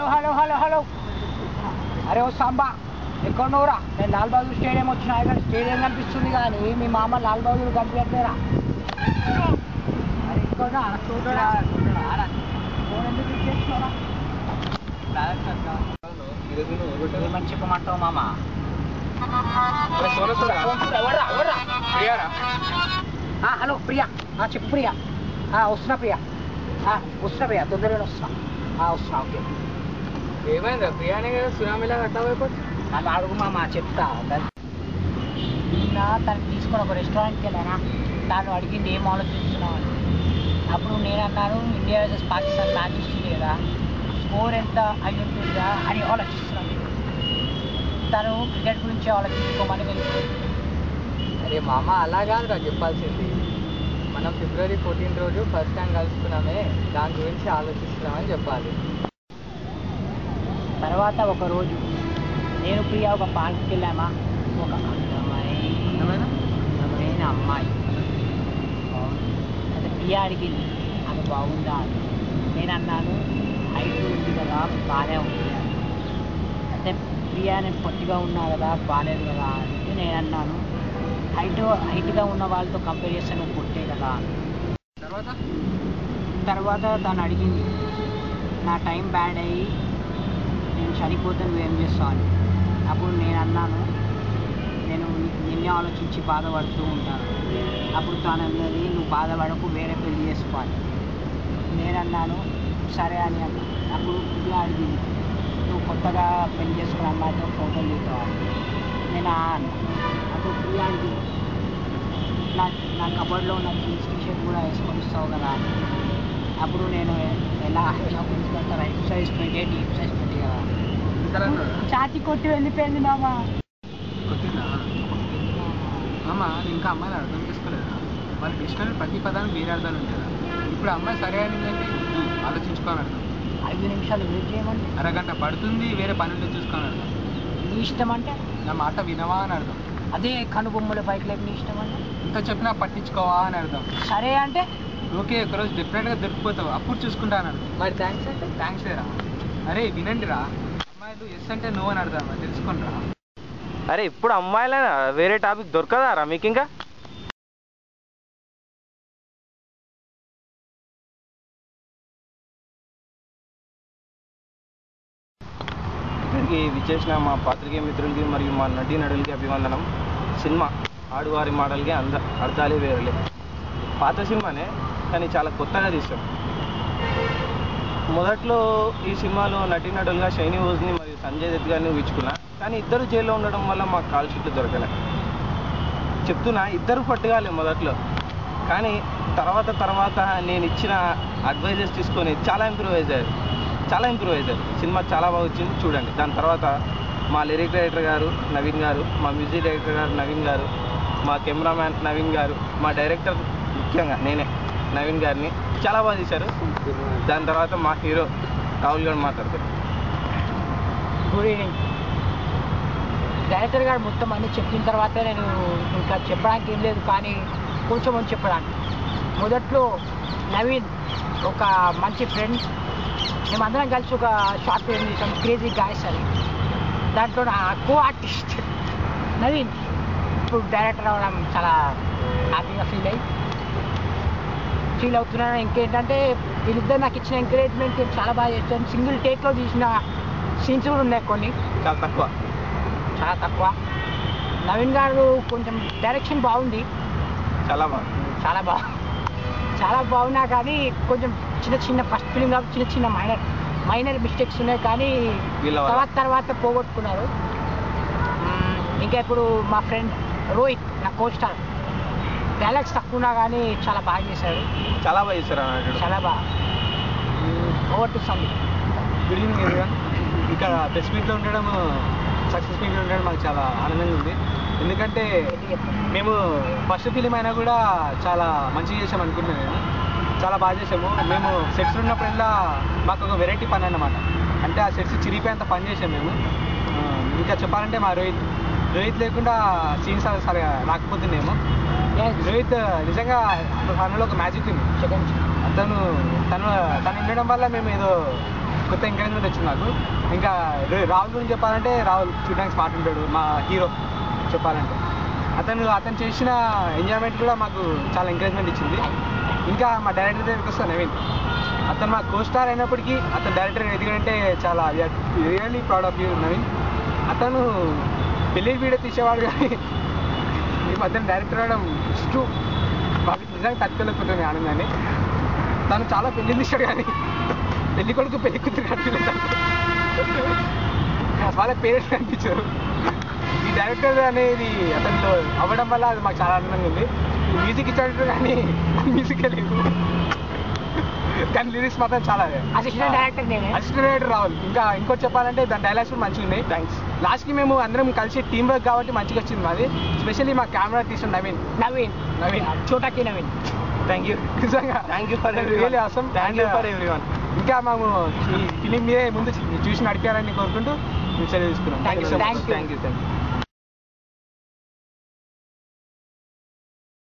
Hello hello hello hello అరే ఓ సాంబా ఎక్కడున్నావురా? నేను లాల్ బహదూర్ స్టేడియం వచ్చినా. ఇక్కడ స్టేడియం కనిపిస్తుంది కానీ మీ మామ లాల్ బహదూర్ కనిపించట్లేరా? అరే ఇక్కడ ఫోన్ ఎందుకు ఇచ్చేస్తున్నారా? ఏమని చెప్పమంటావు మామ? హలో ప్రియా, చెప్పు ప్రియా. వస్తున్నా ప్రియా, వస్తున్నా ప్రియా, తొందరగా వస్తున్నా. ఓకే. ఏమైందా? ప్రియానే కదా సునామీలా కట్టబోయిపోతే నన్ను అడుగు మామ, చెప్తా. నిన్న తనకి తీసుకొని ఒక రెస్టారెంట్కి వెళ్ళానా, తను అడిగింది ఏం ఆలోచిస్తున్నావు అని. అప్పుడు నేను అన్నాను ఇండియా వర్సెస్ పాకిస్తాన్ మ్యాచ్ వస్తుంది కదా, స్కోర్ ఎంత అయి ఉంటుందా అని ఆలోచిస్తున్నాను. తను క్రికెట్ గురించి ఆలోచించుకోమని వెళ్తుంది. అరే మామ, అలా కాదురా చెప్పాల్సింది. మనం ఫిబ్రవరి 14 రోజు ఫస్ట్ టైం కలుసుకున్నామే, దాని గురించి ఆలోచిస్తున్నామని చెప్పాలి. తర్వాత ఒకరోజు నేను ప్రియా ఒక పార్క్కి వెళ్ళామా, ఒక అందమైన అమ్మాయి అది ప్రియా అడిగింది అది బాగుందా అని. నేను అన్నాను హైట్ ఉంది కదా బాగానే ఉంది. అంటే ప్రియా నేను పొట్టిగా ఉన్నా కదా బాగాలేదు కదా అంటే నేను అన్నాను హైట్గా ఉన్న వాళ్ళతో కంపేర్ చేస్తే నువ్వు పొట్టే కదా. తర్వాత తను అడిగింది నా టైం బ్యాడ్ అయ్యి నేను చనిపోతే నువ్వేం చేస్తావు అని. అప్పుడు నేను అన్నాను నేను నిన్నే ఆలోచించి బాధపడుతూ ఉంటాను. అప్పుడు తాను అన్నది నువ్వు బాధపడకు, వేరే పెళ్లి చేసుకోవాలి. నేను అన్నాను సరే అని అన్నా. అప్పుడు ఇలా అడిగింది నువ్వు కొత్తగా పెళ్లి చేసుకున్న అమ్మాయితో ఫోటోలు తీసుకోవాలి. నేను అన్నా. అప్పుడు ఇలా అడిగింది నా కబోర్డ్లో ఉన్న జీన్స్ టీషర్ట్ కూడా వేసుకొని ఇస్తావు కదా. అప్పుడు నేను ఎలా గుర్తుపెడతారా, హిప్ సైజ్ 28, హిప్ సైజ్ 20 కదా. ఛాతి కొట్టి వెళ్ళిపోయింది మామ. మామ ఇంకా అమ్మాయిని అర్థం చేసుకోలేదా? వాళ్ళకి ఇష్టం ప్రతి పదానికి వేరే అర్థాలు ఉంటాయి. ఇప్పుడు అమ్మాయి సరే అనిందంటే ఆలోచించుకోని అర్థం. 5 నిమిషాలు వెయిట్ చేయమంటే అరగంట పడుతుంది, వేరే పనులు చూసుకొని అర్థం. నీ ఇష్టం అంటే నా మాట వినవా అని అర్థం. అదే కనుబొమ్మల బైక్ లైఫ్ నీ ఇష్టం అంటే ఇంత చెప్పినా పట్టించుకోవా అని అర్థం. సరే అంటే ఓకే ఒకరోజు డిఫరెంట్గా దొరికిపోతావు, అప్పుడు చూసుకుంటా అని అర్థం. మరి థ్యాంక్స్ అంటే థ్యాంక్స్ లేరా? అరే వినండి రా, అమ్మాయిలు ఎస్ అంటే నో అని అర్థం, తెలుసుకోండి రా. అరే ఇప్పుడు అమ్మాయిలైనా వేరే టాపిక్ దొరకదా రా మీకు? ఇంకా ఇక్కడికి విచ్చేసిన మా పాత్రికేయ మిత్రులకి మరియు మా నటీ నటులకి అభివందనం. సినిమా ఆడువారి మాటలకి అర్థాలే వేరులే. పాత సినిమానే కానీ చాలా కొత్తగా తీస్తాం. మొదట్లో ఈ సినిమాలో నటీనటులుగా షైనీ ఓజ్ని మరియు సంజయ్ దత్ గారిని ఊహించుకున్నా, కానీ ఇద్దరు జైల్లో ఉండడం వల్ల మాకు కాల్ షీట్లు దొరకలే. చెప్తున్నా ఇద్దరు పట్టుగాలే మొదట్లో, కానీ తర్వాత నేను ఇచ్చిన అడ్వైజెస్ తీసుకొని చాలా ఇంప్రూవ్ అయ్యారు. సినిమా చాలా బాగా వచ్చింది, చూడండి. దాని తర్వాత మా లిరిక్ డైరెక్టర్ గారు నవీన్ గారు, మా మ్యూజిక్ డైరెక్టర్ గారు నవీన్ గారు, మా కెమెరామ్యాన్ నవీన్ గారు, మా డైరెక్టర్ ముఖ్యంగా నేనే నవీన్ గారిని చాలా బాగా తీశారు. దాని తర్వాత మా హీరో రాహుల్ గారు మాట్లాడతారు. Good evening. డైరెక్టర్ గారు మొత్తం అన్నీ చెప్పిన తర్వాతే నేను ఇంకా చెప్పడానికి ఏం లేదు, కానీ కొంచెం చెప్పడానికి. మొదట్లో నవీన్ ఒక మంచి ఫ్రెండ్, మేమందరం కలిసి ఒక షార్ట్ ఫిల్మ్ చేసాం క్రేజీ గాయస్ అని. దాంట్లో నా కో ఆర్టిస్ట్ నవీన్ ఇప్పుడు డైరెక్టర్ అవ్వడం చాలా హ్యాపీగా ఫీల్ అవుతున్నాను. ఇంకేంటంటే వీళ్ళిద్దరు నాకు ఇచ్చిన ఎంకరేజ్మెంట్ చాలా బాగా చేస్తాను. సింగిల్ టేక్లో తీసిన సీన్స్ కూడా ఉన్నాయి కొన్ని, చాలా తక్కువ. నవీన్ గారు కొంచెం డైరెక్షన్ బాగుంది, చాలా బాగున్నా కానీ కొంచెం చిన్న ఫస్ట్ ఫిలిం కాబట్టి చిన్న మైనర్ మిస్టేక్స్ ఉన్నాయి, కానీ తర్వాత పోగొట్టుకున్నారు. ఇంకా ఇప్పుడు మా ఫ్రెండ్ రోహిత్ నా కోస్టార్, డైలాగ్స్ తక్కువ ఉన్నా కానీ చాలా బాగా చేశారు. చాలా బాగా over to Sandeep. Good evening everyone. ఇక్కడ ప్రెస్ మీట్లో ఉండడం, సక్సెస్ మీట్లో ఉండడం మాకు చాలా ఆనందంగా ఉంది. ఎందుకంటే మేము ఫస్ట్ ఫిలిం అయినా కూడా చాలా మంచిగా చేసాం అనుకుంటున్నాను నేను. చాలా బాగా చేసాము. మేము సెట్స్ ఉన్నప్పుడల్లా మాకు ఒక వెరైటీ పని అన్నమాట. అంటే ఆ సెట్స్ చిరిగిపోయేంత పని చేసాం మేము. ఇంకా చెప్పాలంటే మా రోహిత్ లేకుండా సీన్స్ సరిగా రాకపోతున్నాయేమో. రోహిత్ నిజంగా తనలో ఒక మ్యాజిక్ ఉంది. తను ఉండడం వల్ల మేము ఏదో కొత్త ఎంకరేజ్మెంట్ వచ్చింది నాకు. ఇంకా రాహుల్ గురించి చెప్పాలంటే రాహుల్ చూడడానికి స్మార్ట్ ఉంటాడు, మా హీరో చెప్పాలంటే. అతను చేసిన ఎంజాయ్మెంట్ కూడా మాకు చాలా ఎంకరేజ్మెంట్ ఇచ్చింది. ఇంకా మా డైరెక్టర్ దగ్గరికి వస్తాను నవీన్. అతను మా కోస్టార్ అయినప్పటికీ అతను డైరెక్టర్ ఎదిగంటే చాలా really proud of you Naveen. అతను పెళ్లి వీడియో తీసేవాడు కానీ ఈ మధ్యన డైరెక్టర్ అవడం ఇష్టం మాకు నిజంగా తట్టుకోలేకపోతుంది ఆనందాన్ని. తను చాలా పెళ్లి తీశాడు కానీ పెళ్లి కొడుకు పెళ్లి కూతురు కనిపించలేదు, వాళ్ళ పేరెంట్స్ కనిపించారు. ఈ డైరెక్టర్ అనేది అతనిలో అవ్వడం వల్ల అది మాకు చాలా ఆనందంగా ఉంది. మ్యూజిక్ ఇచ్చాడు కానీ మ్యూజికే లేదు, కానీ లిరిక్స్ మాత్రం చాలా. అసిస్టెంట్ డైరెక్టర్ రావాలి. ఇంకోటి చెప్పాలంటే దాని డైలాగ్స్ కూడా మంచిగా ఉన్నాయి. థ్యాంక్స్. లాస్ట్కి మేము అందరం కలిసి టీం వర్క్ కాబట్టి మంచిగా వచ్చింది మాది. స్పెషల్లీ మా కెమెరా తీసిన నవీన్ చోటాకి నవీన్. థ్యాంక్ యూ, నిజంగా thank you for really awesome. Thank you for everyone. ఇంకా మేము ఈ ఫిలిం మీదే ముందు చూసి నడిపారని కోరుకుంటూ మేము సెలవు తీసుకున్నాం. Thank you. Thank you.